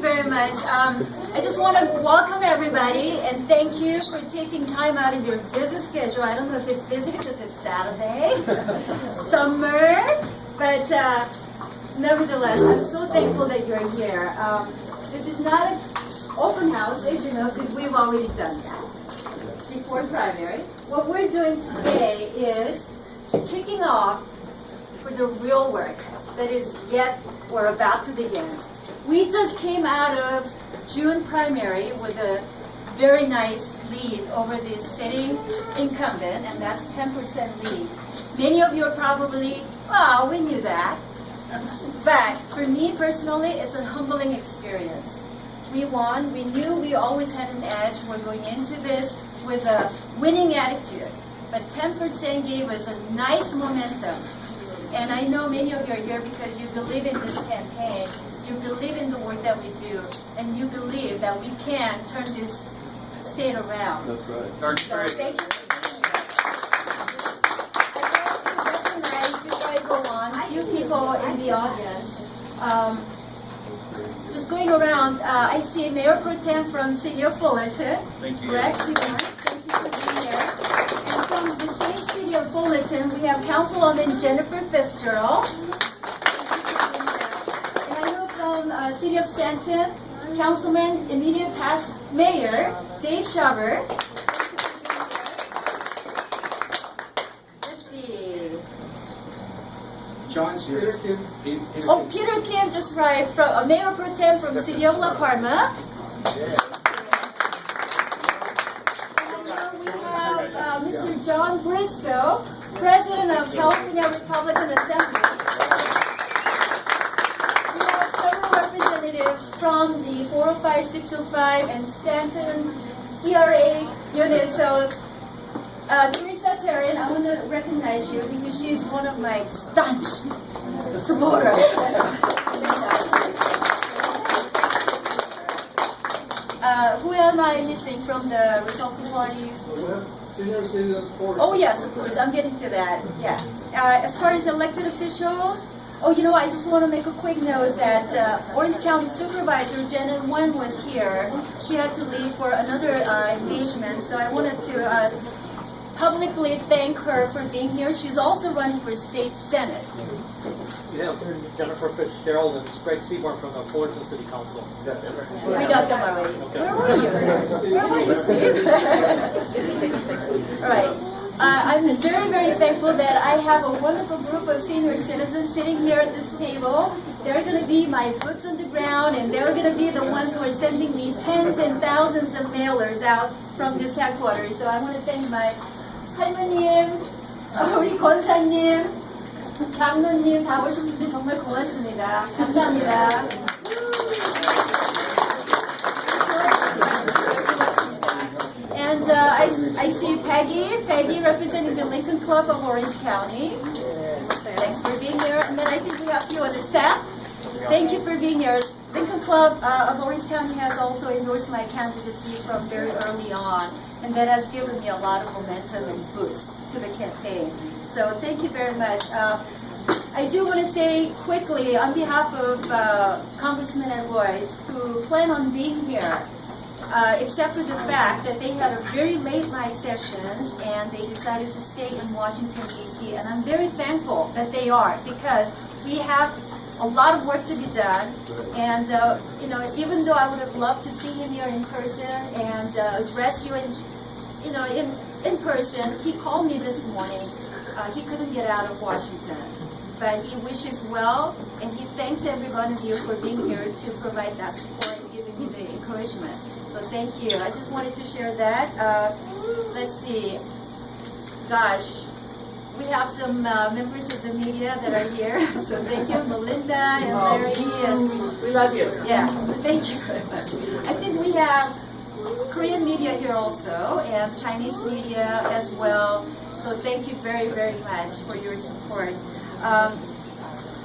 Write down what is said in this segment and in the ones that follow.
you very much. I just want to welcome everybody and thank you for taking time out of your busy schedule. I don't know if it's busy because it's Saturday, summer, but nevertheless, I'm so thankful that you're here. This is not an open house, as you know, because we've already done that before primary. What we're doing today is kicking off for the real work that is yet or about to begin. We just came out of June primary with a very nice lead over the sitting incumbent, and that's 10% lead. Many of you are probably, oh, we knew that. But for me personally, it's a humbling experience. We won. We knew we always had an edge. We're going into this with a winning attitude. But 10% gave us a nice momentum. And I know many of you are here because you believe in this campaign. You believe in the work that we do. And you believe that we can turn this state around. That's right. So thank you for being here. I'd like to recognize, before I go on, a few people in the audience. Just going around, I see Mayor Pro Tem from City of Fullerton. Thank you. Rex Seymour. Thank you for being here. And from the same City of Fullerton, we have Councilwoman Jennifer Fitzgerald. And I know from City of Stanton, Councilman immediate past Mayor Dave Shaver. Let's see. John's here. Oh, Peter Kim just arrived from Mayor Pro Tem from City of La Parma. Mr. John Briscoe, President of California Republican Assembly. We have several representatives from the 405, 605, and Stanton CRA unit. So, Teresa Terran, I want to recognize you because she's one of my staunch supporters. Who am I missing from the Republican Party? Oh yes, of course. I'm getting to that. Yeah. As far as elected officials, oh, you know, I just want to make a quick note that Orange County Supervisor Janet Wan was here. She had to leave for another engagement, so I wanted to publicly thank her for being here. She's also running for state senate. Yeah, Jennifer Fitzgerald and Greg Seymour from the Fullerton City Council. We got them already. Where were you? Where were you, Steve? All right. I'm very, very thankful that I have a wonderful group of senior citizens sitting here at this table. They're going to be my boots on the ground, and they're going to be the ones who are sending me tens and thousands of mailers out from this headquarters. So I want to thank my 할머님, 우리 권사님, 장로님 다 오신 분들 정말 고맙습니다. 감사합니다. And I see Peggy representing the Lincoln Club of Orange County. Thanks for being here. And then I think we have a few other Seth. Thank you for being here. Lincoln Club of Orange County has also endorsed my candidacy from very early on, and that has given me a lot of momentum and boost to the campaign. So thank you very much. I do want to say quickly on behalf of Congressman and Royce, who plan on being here, except for the fact that they had a very late night sessions and they decided to stay in Washington, D.C. And I'm very thankful that they are, because we have a lot of work to be done. And you know, even though I would have loved to see him here in person and address you in person, he called me this morning. He couldn't get out of Washington, but he wishes well, and he thanks every one of you for being here to provide that support and giving me the encouragement. So thank you. I just wanted to share that. Let's see. Gosh, we have some members of the media that are here. So thank you, Melinda and Larry. And We love you. yeah, thank you very much. I think we have Korean media here also, and Chinese media as well. So thank you very, very much for your support.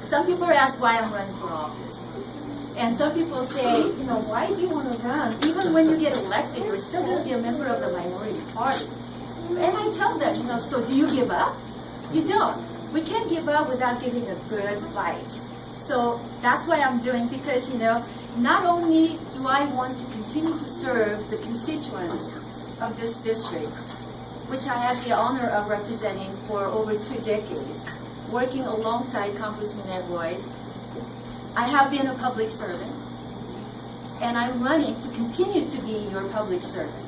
Some people ask why I'm running for office. And some people say, you know, why do you want to run? Even when you get elected, you're still going to be a member of the minority party. And I tell them, you know, so do you give up? You don't. We can't give up without giving a good fight. So that's what I'm doing, because, not only do I want to continue to serve the constituents of this district, which I have the honor of representing for over 2 decades, working alongside Congressman Ed Royce. I have been a public servant, and I'm running to continue to be your public servant.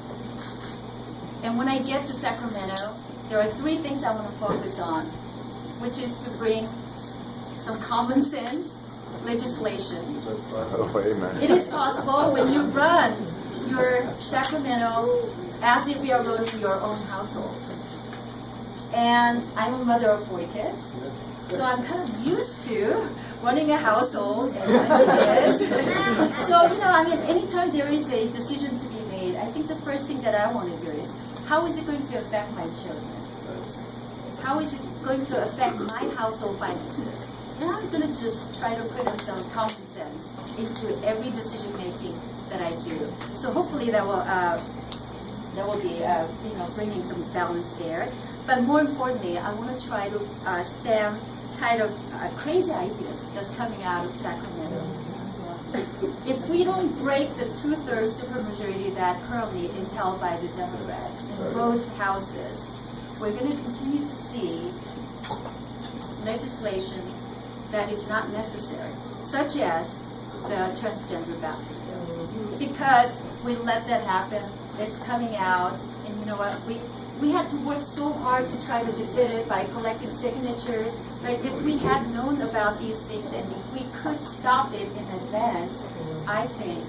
And when I get to Sacramento, there are 3 things I want to focus on, which is to bring some common sense legislation. It is possible when you run your Sacramento as if you are running your own household. And I'm a mother of 4 kids, so I'm kind of used to running a household and running kids. So, anytime there is a decision to be made, I think the first thing that I want to do is, how is it going to affect my children? How is it going to affect my household finances? And I'm going to just try to put in some common sense into every decision making that I do. So hopefully that will be bringing some balance there. But more importantly, I want to try to stem tide of crazy ideas that's coming out of Sacramento. If we don't break the 2/3 supermajority that currently is held by the Democrats in both houses, we're going to continue to see legislation that is not necessary, such as the transgender bathroom bill. Because we let that happen, it's coming out, and you know what? We had to work so hard to try to defeat it by collecting signatures. But if we had known about these things and if we could stop it in advance, I think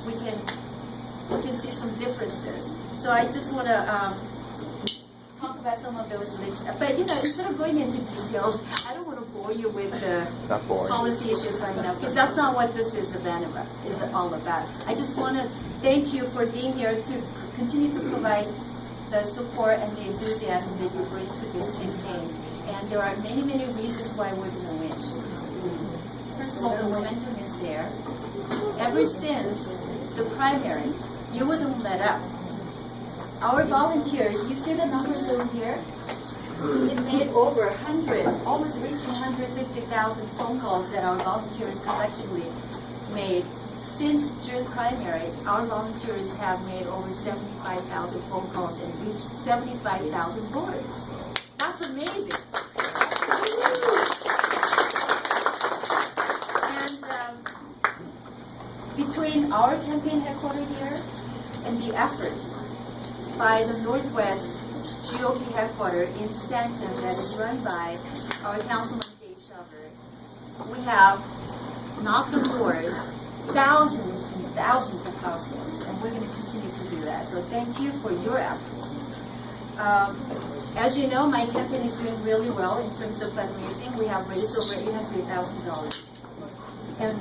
we can see some differences. So I just want to talk about some of those. But instead of going into details, I don't want to bore you with the policy issues right now, because that's not what this is all about. I just want to thank you for being here to continue to provide the support and the enthusiasm that you bring to this campaign. And there are many, many reasons why we're going to win. First of all, the momentum is there. Ever since the primary, you wouldn't let up. Our volunteers, you see the numbers over here? It made over 100, almost reaching 150,000 phone calls that our volunteers collectively made. Since June primary, our volunteers have made over 75,000 phone calls and reached 75,000 voters. That's amazing. And between our campaign headquarters here and the efforts by the Northwest GOP headquarters in Stanton that is run by our Councilman Dave Shover, we have knocked on doors, thousands and thousands of households, and we're going to continue to do that. So thank you for your efforts. As you know, my campaign is doing really well in terms of fundraising. We have raised over $800,000. And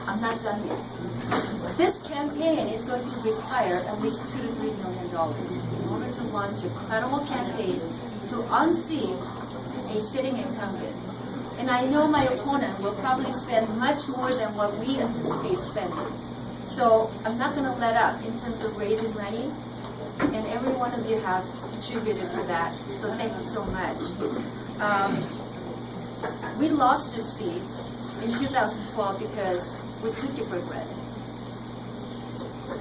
I'm not done yet. This campaign is going to require at least $2 to $3 million in order to launch a credible campaign to unseat a sitting incumbent. And I know my opponent will probably spend much more than what we anticipate spending. So I'm not going to let up in terms of raising money, and every one of you have contributed to that. So thank you so much. We lost this seat in 2012 because we took it for granted.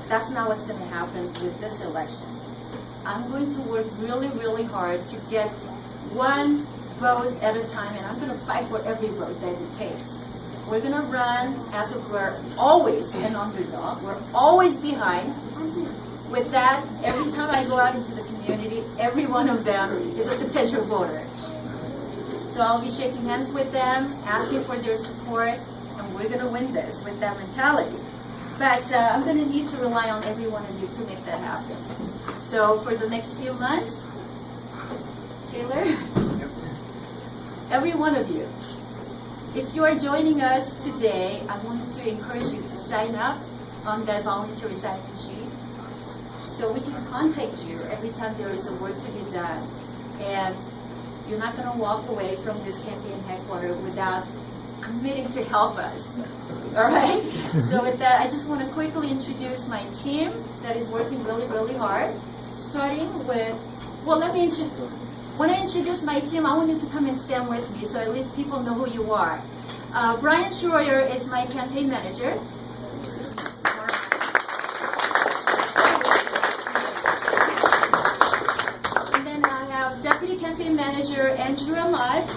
That's not what's going to happen with this election. I'm going to work really, really hard to get one vote at a time, and I'm going to fight for every vote that it takes. We're going to run as if we're always an underdog. We're always behind. With that, every time I go out into the community, every one of them is a potential voter. So I'll be shaking hands with them, asking for their support, and we're going to win this with that mentality. But I'm going to need to rely on every one of you to make that happen. So for the next few months, Taylor, every one of you, if you are joining us today, I want to encourage you to sign up on that voluntary sign-in sheet so we can contact you every time there is a work to be done. And you're not going to walk away from this campaign headquarters without committing to help us. All right? So with that, I just want to quickly introduce my team that is working really, really hard. Starting with, well, when I introduce my team, I want you to come and stand with me so at least people know who you are. Brian Schroyer is my campaign manager. And then I have Deputy Campaign Manager Andrew Ahmad.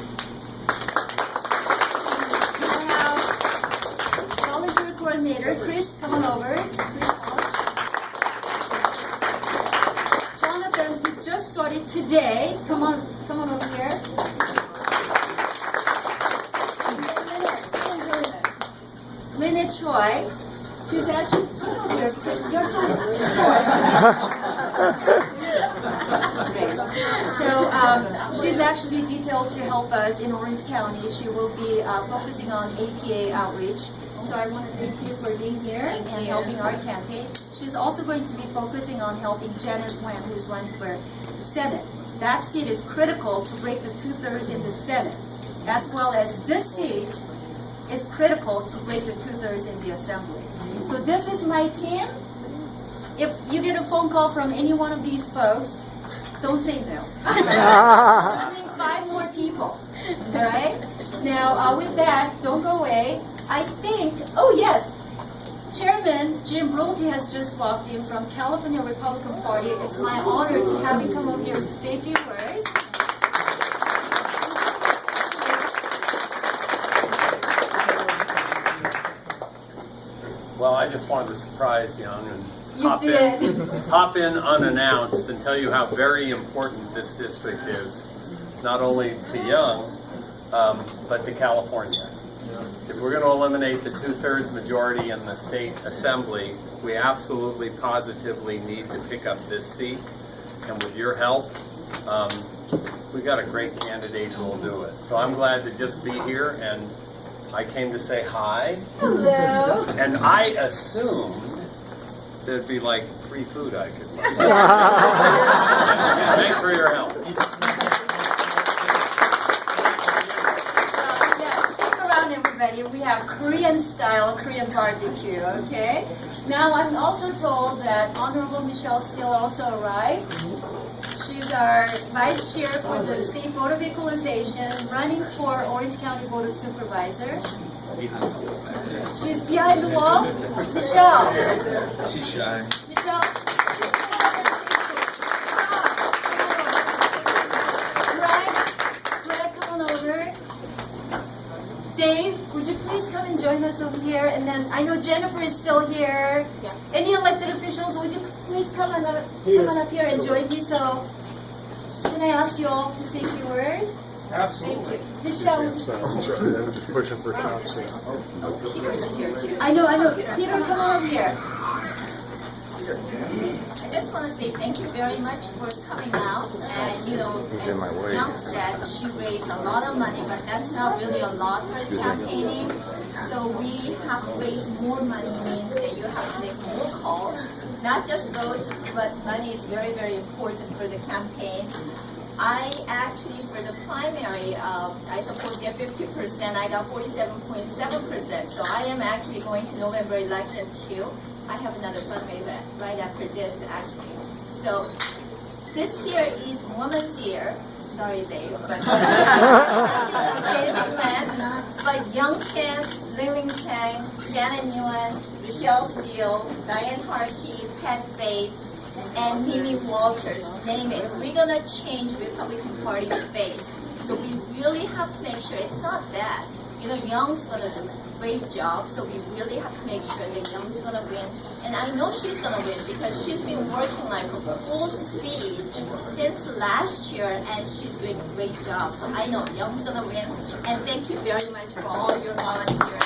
I have Volunteer Coordinator Chris, come on over. Chris Walsh. Jonathan, who just started today, come on over here. Lynette Choi, she's actually, you're so short. So she's actually detailed to help us in Orange County. She will be focusing on APA outreach. So I want to thank you for being here and helping our campaign. She's also going to be focusing on helping Janet Nguyen, who's running for Senate. That seat is critical to break the 2/3 in the Senate, as well as this seat is critical to break the 2/3 in the Assembly. So this is my team. If you get a phone call from any one of these folks, don't say no. I need 5 more people. All right? Now, with that, don't go away. I think, oh yes, Chairman Jim Brolte has just walked in from California Republican Party. It's my honor to have him come over here to say a few words. Well, I just wanted to surprise Young and You hop in unannounced and tell you how very important this district is, not only to Young, but to California. If we're going to eliminate the 2/3 majority in the state assembly, we absolutely, positively need to pick up this seat. And with your help, we've got a great candidate who will do it. So I'm glad to just be here, and I came to say hi. Hello. And I assumed there'd be like free food I could buy. Thanks for your help. Everybody, we have Korean style Korean barbecue, okay? Now I'm also told that Honorable Michelle Steele also arrived. She's our Vice Chair for the State Board of Equalization, running for Orange County Board of Supervisors. She's behind the wall. Michelle. She's shy. Michelle. Greg, come on over. Dave, would you please come and join us over here? And then I know Jennifer is still here. Yeah. Any elected officials, would you please come on up here and join me? So, can I ask you all to say a few words? Absolutely. Thank you. Michelle, would you please say? I was just pushing for shots. Peter's in here too. I know. Peter, come on over here. I just want to say thank you very much for coming out. And as Young said, she raised a lot of money, but that's not really a lot for campaigning. So we have to raise more money, means that you have to make more calls, not just votes, but money is very, very important for the campaign. I actually, for the primary, I suppose get 50%. I got 47.7%. So I am actually going to November election too. I have another fundraiser right after this, actually. So this year is Women's Year. Sorry, Dave, but but Young Kim, Lin Chang, Janet Nguyen, Michelle Steele, Diane Harkey, Pat Bates, and Mimi Walters, name it. We're gonna change Republican Party's face. So we really have to make sure it's not that. Young's gonna do a great job, so we really have to make sure that Young's gonna win. And I know she's gonna win because she's been working like full speed since last year, and she's doing a great job. So I know Young's gonna win, and thank you very much for all your volunteers.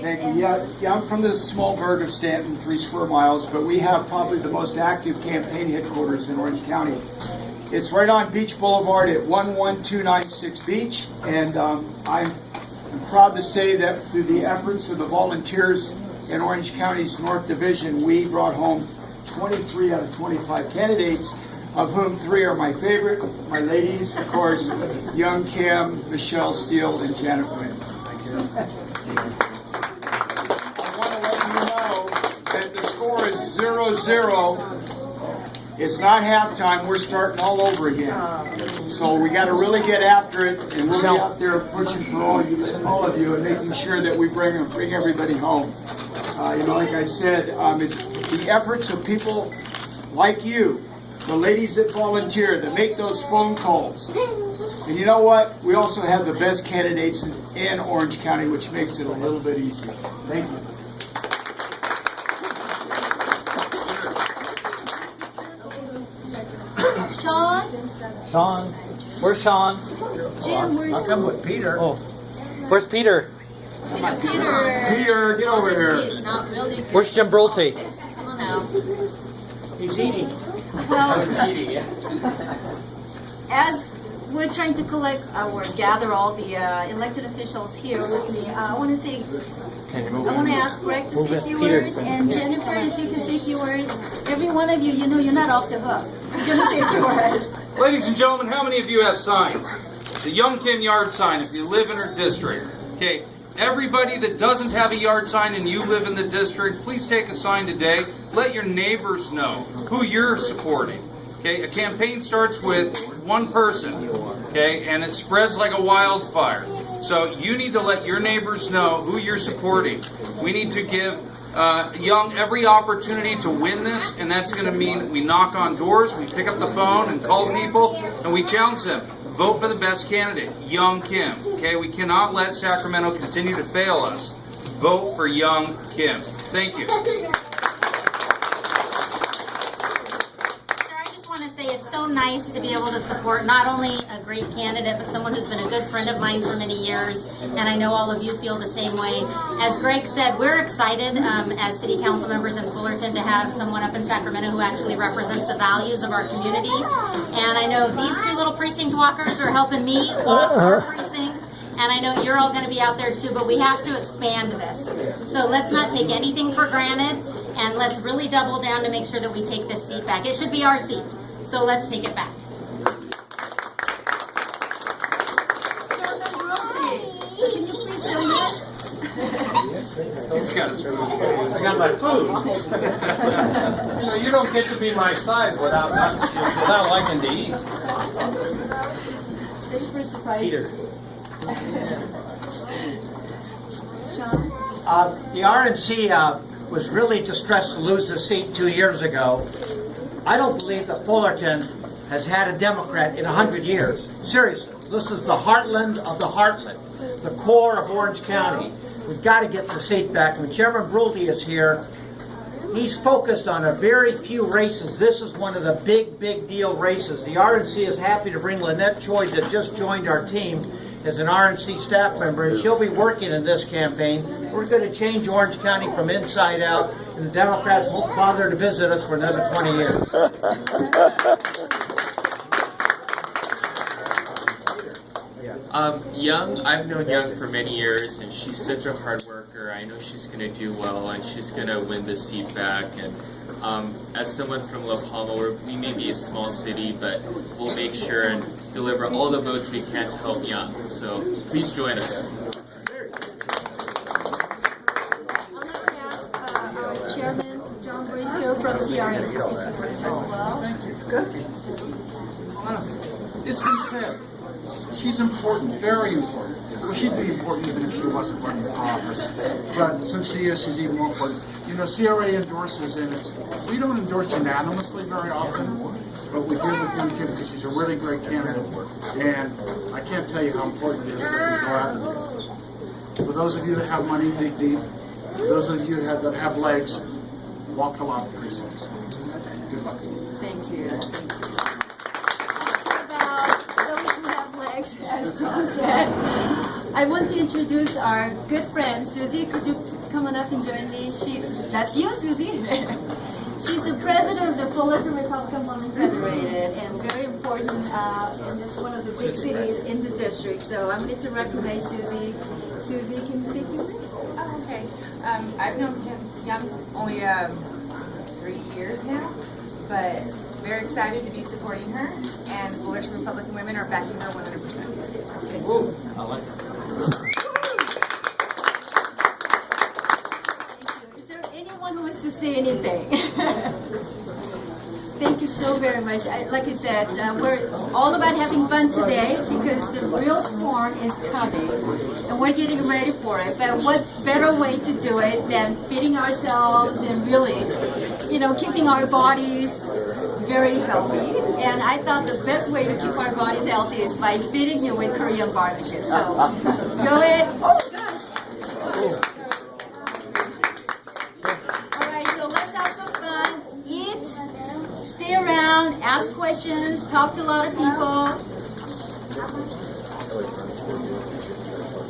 Thank you. Yeah, I'm from the small burg of Stanton, 3 square miles, but we have probably the most active campaign headquarters in Orange County. It's right on Beach Boulevard at 11296 Beach, and I'm proud to say that through the efforts of the volunteers in Orange County's North Division, we brought home 23 out of 25 candidates, of whom 3 are my favorite. My ladies, of course, Young Kim, Michelle Steele, and Janet Nguyen. Thank you. I want to let you know that the score is 0-0 It's not halftime, we're starting all over again. So we got to really get after it, and we'll be out there pushing for all of you and making sure that we bring everybody home. Like I said, it's the efforts of people like you, the ladies that volunteer, that make those phone calls. And you know what? We also have the best candidates in Orange County, which makes it a little bit easier. Thank you. Sean, where's Sean? Jim, where's I'll come with Peter. Oh, where's Peter? Peter, get over here. It's not really good. Where's Jim Brulte? Come on now. He's eating. well, as we're trying to collect or gather all the elected officials here with me, I want to ask Greg to say a few words, and Jennifer, if you can say a few words. Every one of you, you know you're not off the hook. You're going to say a few words. Ladies and gentlemen, how many of you have signs? The Young Kim yard sign, if you live in our district. Okay, everybody that doesn't have a yard sign and you live in the district, please take a sign today. Let your neighbors know who you're supporting. Okay, a campaign starts with one person, okay, and it spreads like a wildfire. So you need to let your neighbors know who you're supporting. We need to give Young every opportunity to win this, and that's going to mean we knock on doors, we pick up the phone and call people, and we challenge them. Vote for the best candidate, Young Kim. Okay, we cannot let Sacramento continue to fail us. Vote for Young Kim. Thank you. I just want to say it's so nice to be able to support not only a great candidate, but someone who's been a good friend of mine for many years, and I know all of you feel the same way. As Greg said, we're excited as city council members in Fullerton to have someone up in Sacramento who actually represents the values of our community. And I know these two little precinct walkers are helping me walk our precinct. And I know you're all going to be out there too, but we have to expand this. So let's not take anything for granted, and let's really double down to make sure that we take this seat back. It should be our seat, so let's take it back. Can you please join us? He's got his food. I got my food. You don't get to be my size without liking to eat. Thanks for surprising. Peter. Sean? The RNC was really distressed to lose the seat 2 years ago. I don't believe that Fullerton has had a Democrat in 100 years. Seriously, this is the heartland of the heartland, the core of Orange County. We've got to get the seat back. When Chairman Brulte is here, he's focused on a very few races. This is one of the big deal races. The RNC is happy to bring Lynette Choi, that just joined our team, as an RNC staff member, and she'll be working in this campaign. We're going to change Orange County from inside out, and the Democrats won't bother to visit us for another 20 years. Young, I've known Young for many years, and she's such a hard worker. I know she's going to do well, and she's going to win the seat back. And as someone from La Palma, we may be a small city, but we'll make sure and deliver all the votes we can to help Young. So please join us. I'm going to ask our chairman, John Briscoe from CRM, to say some words as well. Thank you. Good. It's been said. She's important, very important. Well, she'd be important even if she wasn't running for office. But since she is, she's even more important. You know, CRA endorses, and we don't endorse unanimously very often, but we do with Young Kim because she's a really great candidate. And I can't tell you how important it is that we go out and do it. For those of you that have money dig deep, for those of you that have legs, walk a lot of precincts. Good luck. Thank you. As John said, I want to introduce our good friend Susie. Could you come on up and join me? That's you, Susie. She's the president of the Fullerton Republican Women Federated, and very important in this one of the big cities in the district. So I'm going to recognize Susie. Susie, can you say a few words? Oh, okay. I've known Young only 3 years now, but very excited to be supporting her, and Fullerton Republican Women are backing her 100%. Ooh, I like her. Is there anyone who wants to say anything? Thank you so very much. Like I said, we're all about having fun today because the real storm is coming and we're getting ready for it. But what better way to do it than feeding ourselves and really, keeping our bodies very healthy. And I thought the best way to keep our bodies healthy is by feeding you with Korean barbecue. So go ahead. Oh, gosh. All right, so let's have some fun. Eat, stay around, ask questions, talk to a lot of people.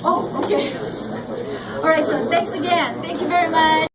Oh, okay. All right, so thanks again. Thank you very much.